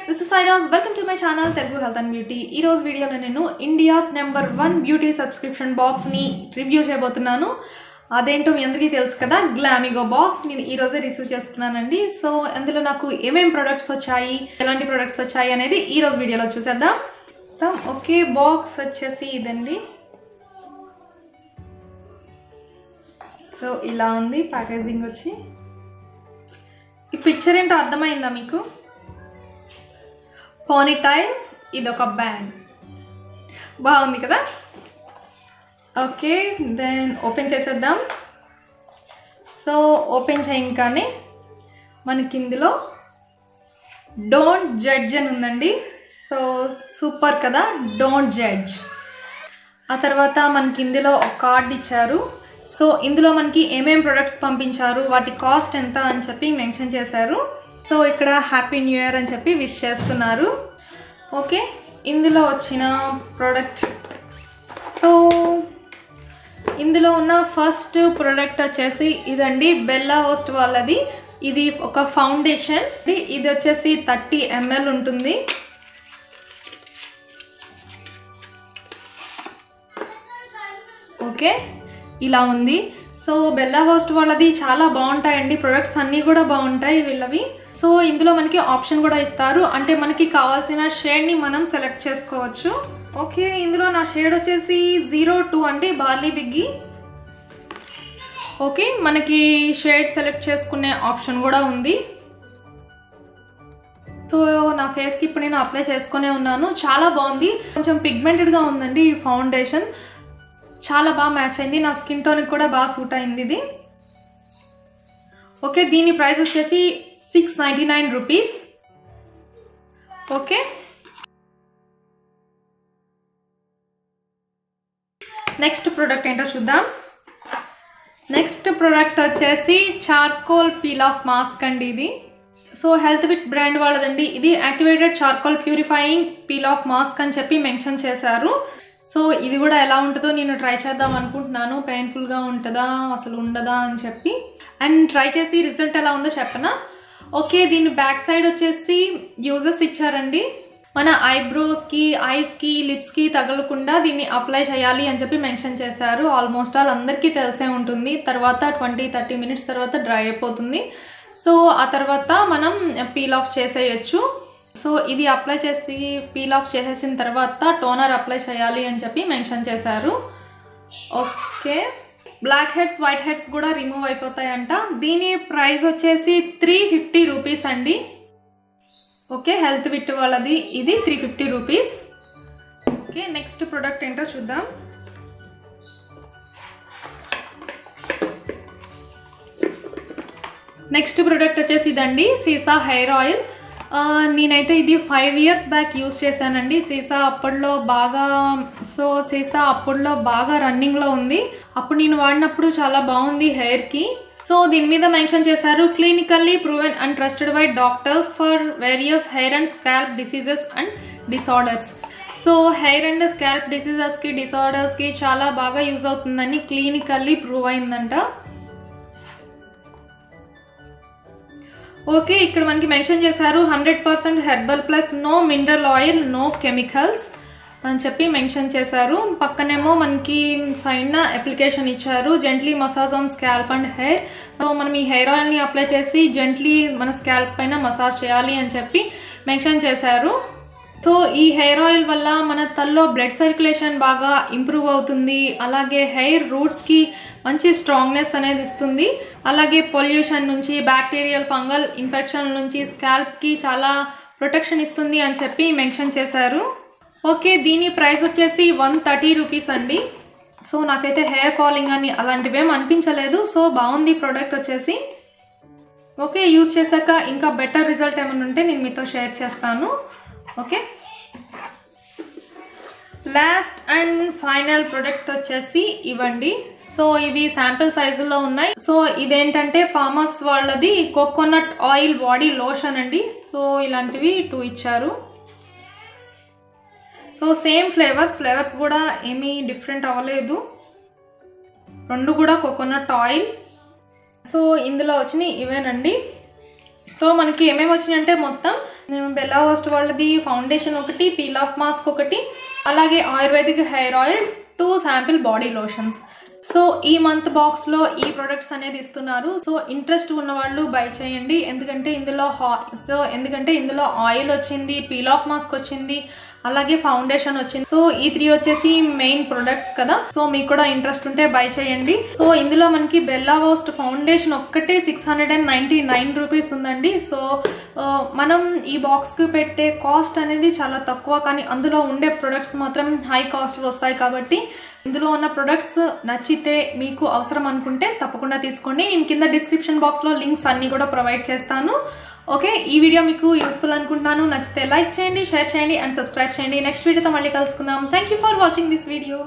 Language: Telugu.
this is Sairas. Welcome to my channel Telugu Health and Beauty. Ee roju video lo nenu India's #1 beauty subscription box ni review cheyabothunanu. అదేంటో మీ అందరికీ తెలుసు కదా, గ్లామిగో బాక్స్ నేను ఈ రోజే రిసీవ్ చేస్తున్నానండి. సో అందులో నాకు ఏమేం ప్రొడక్ట్స్ వచ్చాయి, ఎలాంటి ప్రొడక్ట్స్ వచ్చాయి అనేది ఈ రోజు వీడియోలో చూసేద్దాం. ఓకే, బాక్స్ వచ్చేసి ఇదండి. సో ఇలా ఉంది ప్యాకేజింగ్ వచ్చి. ఈ పిక్చర్ ఏంటో అర్థమైందా మీకు? పోనీటైల్, ఇది ఒక బ్యాండ్, బాగుంది కదా. ఓకే, దెన్ ఓపెన్ చేసేద్దాం. సో ఓపెన్ చేయగానే మనకి ఇందులో డోంట్ జడ్జ్ అని ఉందండి. సో సూపర్ కదా, డోంట్ జడ్జ్. ఆ తర్వాత మనకి ఇందులో ఒక కార్డ్ ఇచ్చారు. సో ఇందులో మనకి ఏమేం ప్రొడక్ట్స్ పంపించారు, వాటి కాస్ట్ ఎంత అని చెప్పి మెన్షన్ చేశారు. సో ఇక్కడ హ్యాపీ న్యూ ఇయర్ అని చెప్పి విష్ చేస్తున్నారు. ఓకే, ఇందులో వచ్చిన ప్రోడక్ట్, సో ఇందులో ఉన్న ఫస్ట్ ప్రోడక్ట్ వచ్చేసి ఇదండి, బెల్లా హోస్ట్ వాళ్ళది. ఇది ఒక ఫౌండేషన్, ఇది వచ్చేసి 30 ml ఉంటుంది. ఓకే, ఇలా ఉంది. సో బెల్లా హోస్ట్ వాళ్ళది చాలా బాగుంటాయండి, ప్రొడక్ట్స్ అన్నీ కూడా బాగుంటాయి వీళ్ళవి. సో ఇందులో మనకి ఆప్షన్ కూడా ఇస్తారు, అంటే మనకి కావాల్సిన షేడ్ని మనం సెలెక్ట్ చేసుకోవచ్చు. ఓకే, ఇందులో నా షేడ్ వచ్చేసి 02 అంటే బార్లీ బిగ్గి. ఓకే, మనకి షేడ్ సెలెక్ట్ చేసుకునే ఆప్షన్ కూడా ఉంది. సో నా ఫేస్కి ఇప్పుడు నేను అప్లై చేసుకునే ఉన్నాను. చాలా బాగుంది, కొంచెం పిగ్మెంటెడ్గా ఉందండి ఈ ఫౌండేషన్. చాలా బాగా మ్యాచ్ అయింది, నా స్కిన్ టోన్కి కూడా బాగా సూట్ అయింది ఇది. ఓకే, దీని ప్రైస్ వచ్చేసి 699 రూపీస్. ఓకే, నెక్స్ట్ ప్రోడక్ట్ ఏంటో చూద్దాం. నెక్స్ట్ ప్రోడక్ట్ వచ్చేసి చార్కోల్ పీల్ ఆఫ్ మాస్క్ అండి ఇది. సో హెల్త్ విట్ బ్రాండ్ వాళ్ళదండి. ఇది activated charcoal purifying peel off mask అని చెప్పి మెన్షన్ చేశారు. సో ఇది కూడా ఎలా ఉంటుందో నేను ట్రై చేద్దాం అనుకుంటున్నాను. పెయిన్ఫుల్గా ఉంటుందా అసలు ఉండదా అని చెప్పి, అండ్ ట్రై చేసి రిజల్ట్ ఎలా ఉందో చెప్పనా. ఓకే, దీని బ్యాక్ సైడ్ వచ్చేసి యూజెస్ ఇచ్చారండి. మన ఐబ్రోస్కి, ఐస్కి, లిప్స్కి తగలకుండా దీన్ని అప్లై చేయాలి అని చెప్పి మెన్షన్ చేశారు. ఆల్మోస్ట్ ఆల్ అందరికీ తెలిసే ఉంటుంది. తర్వాత 20-30 మినిట్స్ తర్వాత డ్రై అయిపోతుంది. సో ఆ తర్వాత మనం పీల్ ఆఫ్ చేసేయచ్చు. సో ఇది అప్లై చేసి పీల్ ఆఫ్ చేసేసిన తర్వాత టోనర్ అప్లై చేయాలి అని చెప్పి మెన్షన్ చేశారు. Okay, black heads, white heads కూడా రిమూవ్ అయిపోతాయంట. దీని ప్రైస్ వచ్చేసి 350 రూపీస్ అండి. ఓకే, హెల్త్ విట్ వాళ్ళది ఇది 350 రూపీస్. ఓకే, నెక్స్ట్ ప్రోడక్ట్ ఏంటో చూద్దాం. నెక్స్ట్ ప్రోడక్ట్ వచ్చేసి ఇదండి, సీసా హెయిర్ ఆయిల్. నేనైతే ఇది 5 years బ్యాక్ యూజ్ చేశానండి. సీసా అప్పట్లో బాగా రన్నింగ్లో ఉంది. అప్పుడు నేను వాడినప్పుడు చాలా బాగుంది హెయిర్కి. సో దీని మీద మెన్షన్ చేశారు, clinically proven and trusted by doctors for various hair and scalp diseases and disorders. So hair and scalp డిసీజెస్కి, డిసార్డర్స్కి చాలా బాగా యూజ్ అవుతుందని క్లినికల్లీ ప్రూవ్ అయిందంట. ఓకే, ఇక్కడ మనకి మెన్షన్ చేశారు 100% herbal plus no mineral oil, no chemicals అని చెప్పి మెన్షన్ చేశారు. పక్కనేమో మనకి సైన్ అప్లికేషన్ ఇచ్చారు, gently massage on scalp and hair. So మనం ఈ హెయిర్ ఆయిల్ని అప్లై చేసి జెంట్లీ మన స్కాల్ప్ పైన మసాజ్ చేయాలి అని చెప్పి మెన్షన్ చేశారు. సో ఈ హెయిర్ ఆయిల్ వల్ల మన తలలో బ్లడ్ సర్క్యులేషన్ బాగా ఇంప్రూవ్ అవుతుంది. అలాగే హెయిర్ రూట్స్కి మంచి స్ట్రాంగ్నెస్ అనేది ఇస్తుంది. అలాగే పొల్యూషన్ నుంచి, బ్యాక్టీరియల్, ఫంగల్ ఇన్ఫెక్షన్ నుంచి స్కాల్ప్కి చాలా ప్రొటెక్షన్ ఇస్తుంది అని చెప్పి మెన్షన్ చేశారు. ఓకే, దీని ప్రైస్ వచ్చేసి 130 రూపీస్ అండి. సో నాకైతే హెయిర్ ఫాలింగ్ అని అలాంటివేం అనిపించలేదు. సో బాగుంది ప్రోడక్ట్ వచ్చేసి. ఓకే, యూజ్ చేశాక ఇంకా బెటర్ రిజల్ట్ ఏమైనా ఉంటే నేను మీతో షేర్ చేస్తాను. Okay, last and final product వచ్చేసి ఇవ్వండి. సో ఇవి శాంపిల్ సైజుల్లో ఉన్నాయి. సో ఇదేంటంటే ఫార్మర్స్ వాళ్ళది కోకోనట్ ఆయిల్ బాడీ లోషన్ అండి. సో ఇలాంటివి 2 ఇచ్చారు. సో సేమ్ ఫ్లేవర్స్ కూడా ఏమీ డిఫరెంట్ అవ్వలేదు, 2 కూడా కోకోనట్ ఆయిల్. సో ఇందులో వచ్చినాయి ఇవేనండి. సో మనకి ఏమేమి వచ్చినాయంటే మొత్తం బెల్లా హోస్ట్ వాళ్ళది ఫౌండేషన్ ఒకటి, పీల్ ఆఫ్ మాస్క్ ఒకటి, అలాగే ayurvedic hair oil, 2 sample body lotions. So ఈ మంత్ బాక్స్లో ఈ ప్రొడక్ట్స్ అనేది ఇస్తున్నారు. సో ఇంట్రెస్ట్ ఉన్న వాళ్ళు బై చేయండి. ఎందుకంటే ఇందులో ఆయిల్ వచ్చింది, పీల్ ఆఫ్ మాస్క్ వచ్చింది, అలాగే ఫౌండేషన్ వచ్చింది. సో ఈ 3 వచ్చేసి మెయిన్ ప్రొడక్ట్స్ కదా. సో మీకు కూడా ఇంట్రెస్ట్ ఉంటే బై చేయండి. సో ఇందులో మనకి బెల్లా హోస్ట్ ఫౌండేషన్ ఒక్కటే 699 రూపీస్ ఉందండి. సో మనం ఈ బాక్స్కి పెట్టే కాస్ట్ అనేది చాలా తక్కువ, కానీ అందులో ఉండే ప్రొడక్ట్స్ మాత్రం హై కాస్ట్ వస్తాయి. కాబట్టి ఇందులో ఉన్న ప్రొడక్ట్స్ నచ్చితే మీకు అవసరం అనుకుంటే తప్పకుండా తీసుకోండి. నేను కింద డిస్క్రిప్షన్ బాక్స్లో లింక్స్ అన్నీ కూడా ప్రొవైడ్ చేస్తాను. ఓకే, ఈ వీడియో మీకు యూస్ఫుల్ అనుకుంటున్నాను. నచ్చితే లైక్ చేయండి, షేర్ చేయండి అండ్ సబ్స్క్రైబ్ చేయండి. నెక్స్ట్ వీడియోతో మళ్ళీ కలుసుకుందాం. Thank you for watching this video.